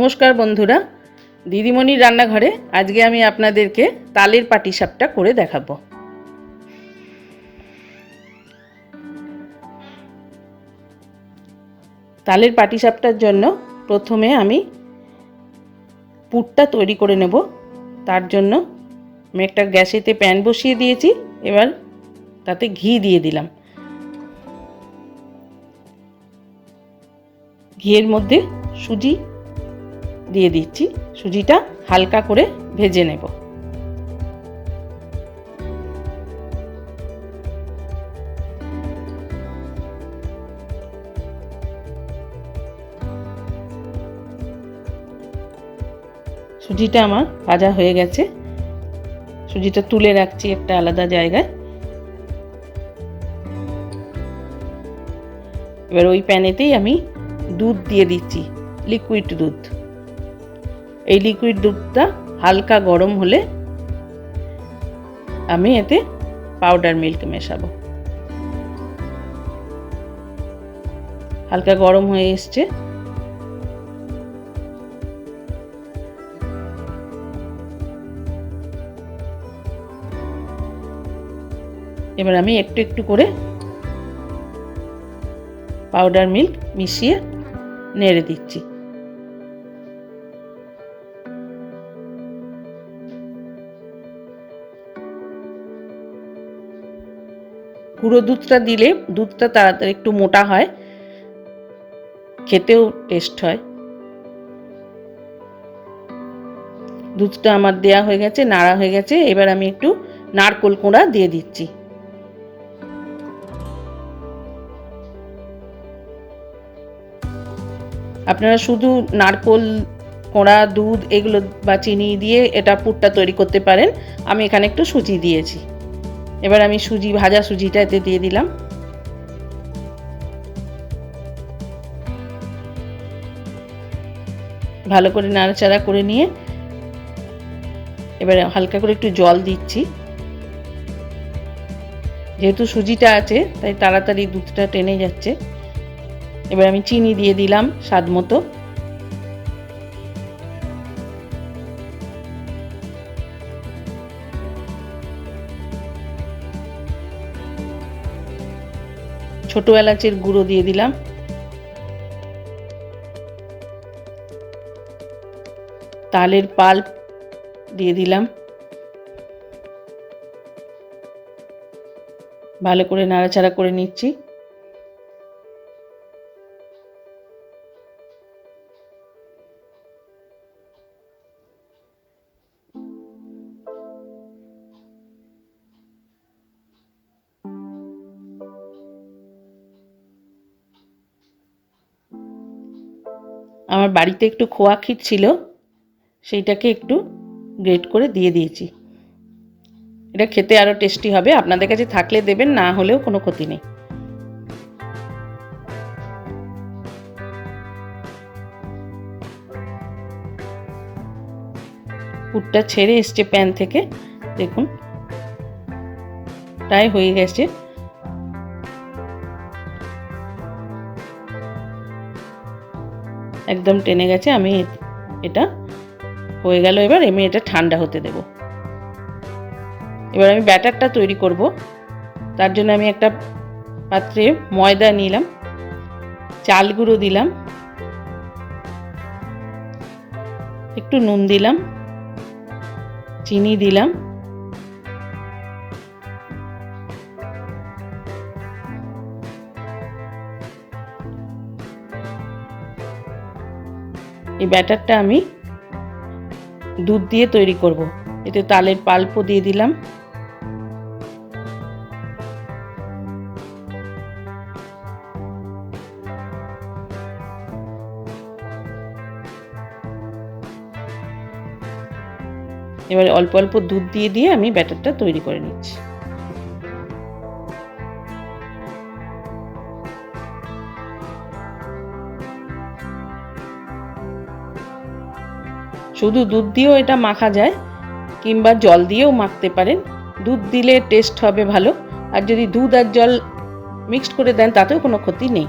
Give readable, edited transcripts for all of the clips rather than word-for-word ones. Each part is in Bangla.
নমস্কার বন্ধুরা, দিদিমণির রান্নাঘরে আজকে আমি আপনাদেরকে তালের পাটিসাপটা করে দেখাবো। তালের পাটিসাপটার জন্য প্রথমে আমি পুরটা তৈরি করে নেব। তার জন্য আমি একটা গ্যাসেতে প্যান বসিয়ে দিয়েছি। এবার তাতে ঘি দিয়ে দিলাম। ঘিয়ের মধ্যে সুজি দিয়ে দিচ্ছি। সুজিটা হালকা করে ভেজে নেব। সুজিটা আমার ভাজা হয়ে গেছে। সুজিটা তুলে রাখছি একটা আলাদা জায়গায়। এবার ওই প্যানেতেই আমি দুধ দিয়ে দিচ্ছি, লিকুইড দুধ। এই লিকুইড দুধটা হালকা গরম হলে আমি এতে পাউডার মিল্ক মেশাবো। হালকা গরম হয়ে এসছে। এবার আমি একটু একটু করে পাউডার মিল্ক মিশিয়ে নেড়ে দিচ্ছি। গুঁড়ো দুধটা দিলে দুধটা তাড়াতাড়ি একটু মোটা হয়, খেতেও টেস্ট হয়। দুধটা আমার দেয়া হয়ে গেছে, নাড়া হয়ে গেছে। এবার আমি একটু নারকেল কোড়া দিয়ে দিচ্ছি। আপনারা শুধু নারকেল কোড়া, দুধ এগুলো বা চিনি দিয়ে এটা পুরটা তৈরি করতে পারেন। আমি এখানে একটু সুজি দিয়েছি। এবার আমি ভাজা সুজিটা এতে দিয়ে দিলাম। ভালো করে নাড়াচাড়া করে নিয়ে এবারে হালকা করে একটু জল দিচ্ছি। যেহেতু সুজিটা আছে তাই তাড়াতাড়ি দুধটা টেনে যাচ্ছে। এবার আমি চিনি দিয়ে দিলাম স্বাদ মতো। ছোট এলাচের গুঁড়ো দিয়ে দিলাম। তালের পাল্প দিয়ে দিলাম। ভালো করে নাড়াচাড়া করে নিচ্ছি। আমার বাড়িতে একটু খোয়া ক্ষীর ছিল, সেইটাকে একটু গ্রেট করে দিয়ে দিয়েছি। এটা খেতে আরও টেস্টি হবে। আপনাদের কাছে থাকলে দেবেন, না হলেও কোনো ক্ষতি নেই। পুরটা ছেড়ে এসছে প্যান থেকে, দেখুন প্রায় হয়ে গেছে। একদম টেনে গেছে। আমি এটা হয়ে গেল। এবার আমি এটা ঠান্ডা হতে দেব। এবার আমি ব্যাটারটা তৈরি করব। তার জন্য আমি একটা পাত্রে ময়দা নিলাম, চাল গুঁড়ো দিলাম, একটু নুন দিলাম, চিনি দিলাম, এই ব্যাটারটা আমি দুধ দিয়ে তৈরি করব। এতে তালের পাল্পও দিয়ে দিলাম। এবারে অল্প অল্প দুধ দিয়ে দিয়ে আমি ব্যাটারটা তৈরি করে নিচ্ছি। শুধু দুধ দিয়েও এটা মাখা যায়, কিংবা জল দিয়েও মাখতে পারেন। দুধ দিলে টেস্ট হবে ভালো, আর যদি দুধ আর জল মিক্সড করে দেন তাতেও কোনো ক্ষতি নেই।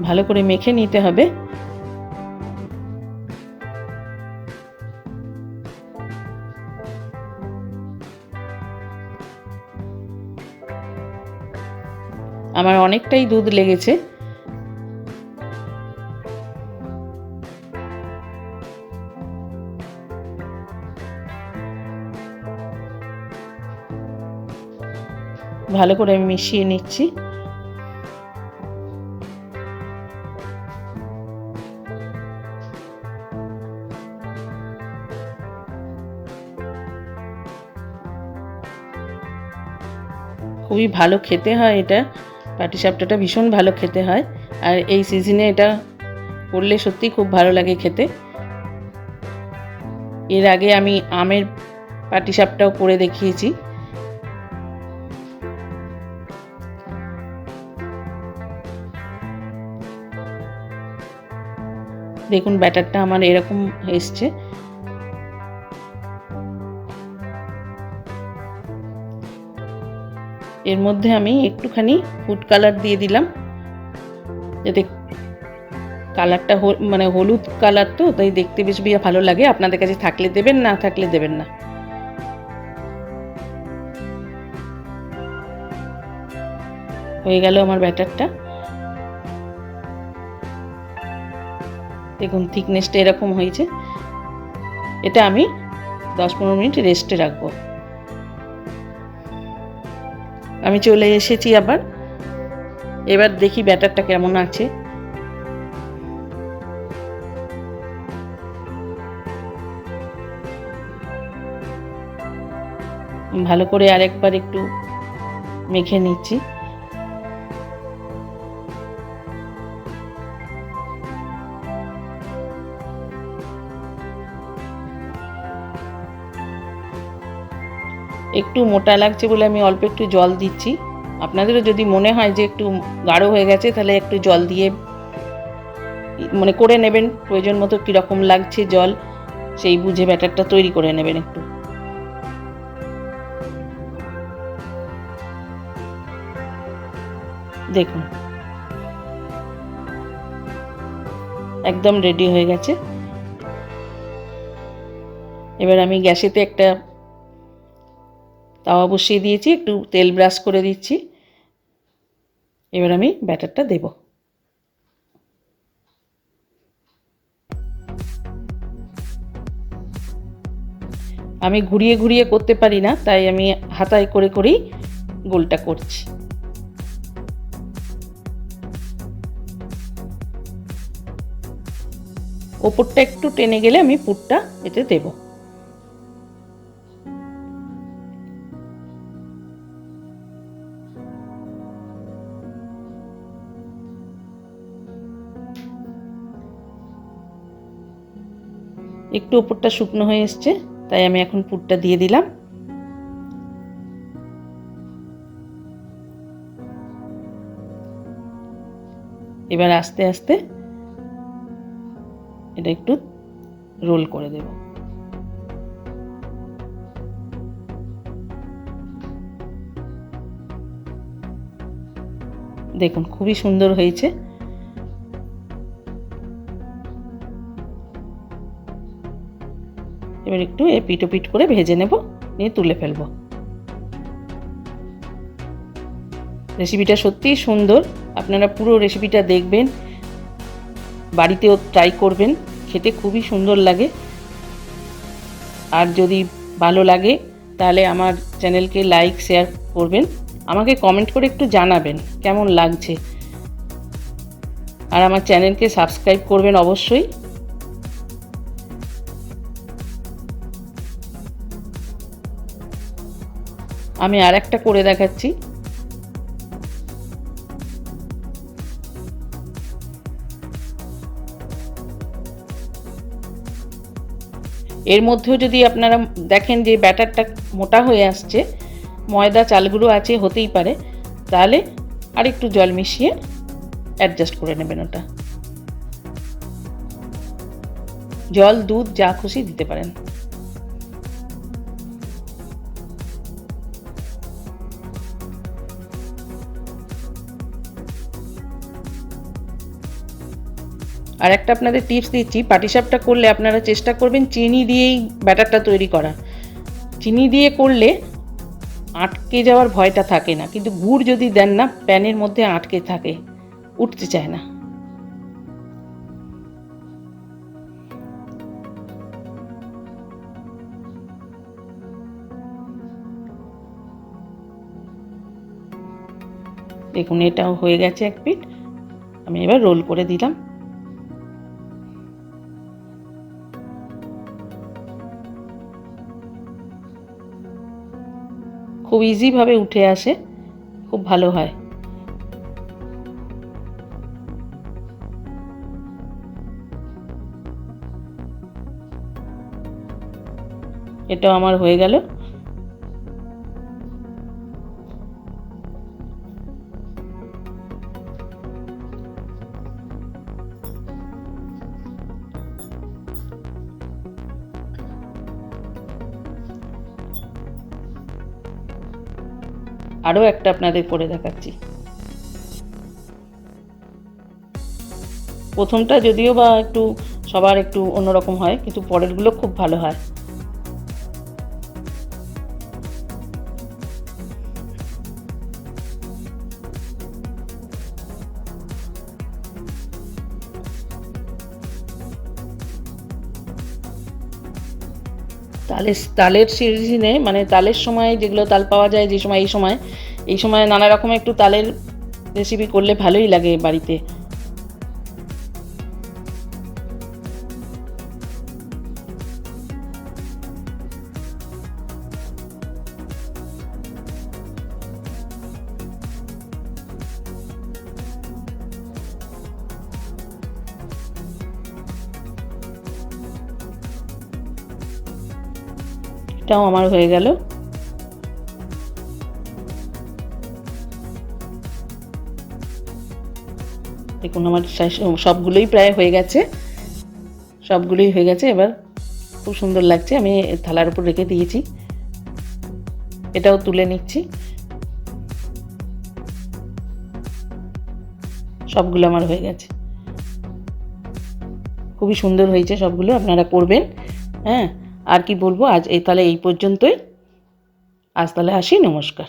ভালো করে মেখে নিতে হবে। আমার অনেকটাই দুধ লেগেছে। ভালো করে মিশিয়ে নিচ্ছি। খুবই ভালো খেতে হয় এটা, পাটিসাপটাটা ভীষণ ভালো খেতে হয়। আর এই সিজনে এটা করলে সত্যি খুব ভালো লাগে খেতে। এর আগে আমি আমের পাটিসাপটাও করে দেখিয়েছি। দেখুন ব্যাটারটা আমার এরকম এসছে। এর মধ্যে আমি একটুখানি ফুড কালার দিয়ে দিলাম, যাতে কালারটা মানে হলুদ কালার, তো তাই দেখতে বেশ ভালো লাগে। আপনাদের কাছে থাকলে দেবেন, না থাকলে দেবেন না। হয়ে গেল আমার ব্যাটারটা। দেখুন থিকনেসটা এরকম হয়েছে। এটা আমি 10-15 মিনিট রেস্টে রাখবো। আমি চলে এসেছি আবার। এবার দেখি ব্যাটারটা কেমন আছে। ভালো করে আরেকবার একটু মেখে নিচ্ছি। একটু মোটা লাগছে বলে আমি অল্প একটু জল দিচ্ছি। আপনাদেরও যদি মনে হয় যে একটু গাঢ় হয়ে গেছে, তাহলে একটু জল দিয়ে মানে করে নেবেন। প্রয়োজন মতো কীরকম লাগছে জল, সেই বুঝে ব্যাটারটা তৈরি করে নেবেন একটু। দেখুন একদম রেডি হয়ে গেছে। এবার আমি গ্যাসেতে একটা তাওয়া বসিয়ে দিয়েছি, একটু তেল ব্রাশ করে দিচ্ছি। এবার আমি ব্যাটারটা দেব। আমি ঘুরিয়ে ঘুরিয়ে করতে পারি না, তাই আমি হাতায় করে করেই গোলটা করছি। ওপরটা একটু টেনে গেলে আমি পুরটা এতে দেব। একটু ওপরটা শুকনো হয়ে এসছে, তাই আমি এখন পুরটা দিয়ে দিলাম। এবার আস্তে আস্তে এটা একটু রোল করে দেব। দেখুন খুবই সুন্দর হয়েছে। এবার একটু এপিট ওপিট করে ভেজে নেব, নিয়ে তুলে ফেলবো। রেসিপিটা সত্যিই সুন্দর। আপনারা পুরো রেসিপিটা দেখবেন, বাড়িতেও ট্রাই করবেন, খেতে খুবই সুন্দর লাগে। আর যদি ভালো লাগে তাহলে আমার চ্যানেলকে লাইক শেয়ার করবেন, আমাকে কমেন্ট করে একটু জানাবেন কেমন লাগছে। আর আমার চ্যানেলকে সাবস্ক্রাইব করবেন অবশ্যই। আমি আর একটা করে দেখাচ্ছি। এর মধ্যেও যদি আপনারা দেখেন যে ব্যাটারটা মোটা হয়ে আসছে, ময়দা চালগুলো আছে, হতেই পারে, তাহলে আর একটু জল মিশিয়ে অ্যাডজাস্ট করে নেবেন। ওটা জল দুধ যা খুশি দিতে পারেন। আর একটা আপনাদের টিপস দিচ্ছি, পাটিসাপটা করলে আপনারা চেষ্টা করবেন চিনি দিয়েই ব্যাটারটা তৈরি করা। চিনি দিয়ে করলে আটকে যাওয়ার ভয়টা থাকে না, কিন্তু গুড় যদি দেন না প্যানের মধ্যে আটকে থাকে, উঠতে চায় না। দেখুন এটাও হয়ে গেছে এক পিঠ। আমি এবার রোল করে দিলাম। খুব ইজিভাবে উঠে আসে, খুব ভালো হয়। এটাও আমার হয়ে গেল। আরও একটা আপনাদের করে দেখাচ্ছি। প্রথমটা যদিও বা একটু সবার একটু অন্যরকম হয়, কিন্তু পরেরগুলো খুব ভালো হয়। তালের সিজনে, মানে তালের সময় যেগুলো তাল পাওয়া যায়, যে সময় এই সময় নানা রকম একটু তালের রেসিপি করলে ভালোই লাগে বাড়িতে। এটাও আমার হয়ে গেল। দেখুন আমার সবগুলোই প্রায় হয়ে গেছে, এবার খুব সুন্দর লাগছে। আমি থালার উপর রেখে দিয়েছি, এটাও তুলে নিচ্ছি। সবগুলো আমার হয়ে গেছে, খুবই সুন্দর হয়েছে সবগুলো, আপনারা করবেন। হ্যাঁ, আর কি বলবো, আজ তাহলে এই পর্যন্তই। আজ তাহলে আসি, নমস্কার।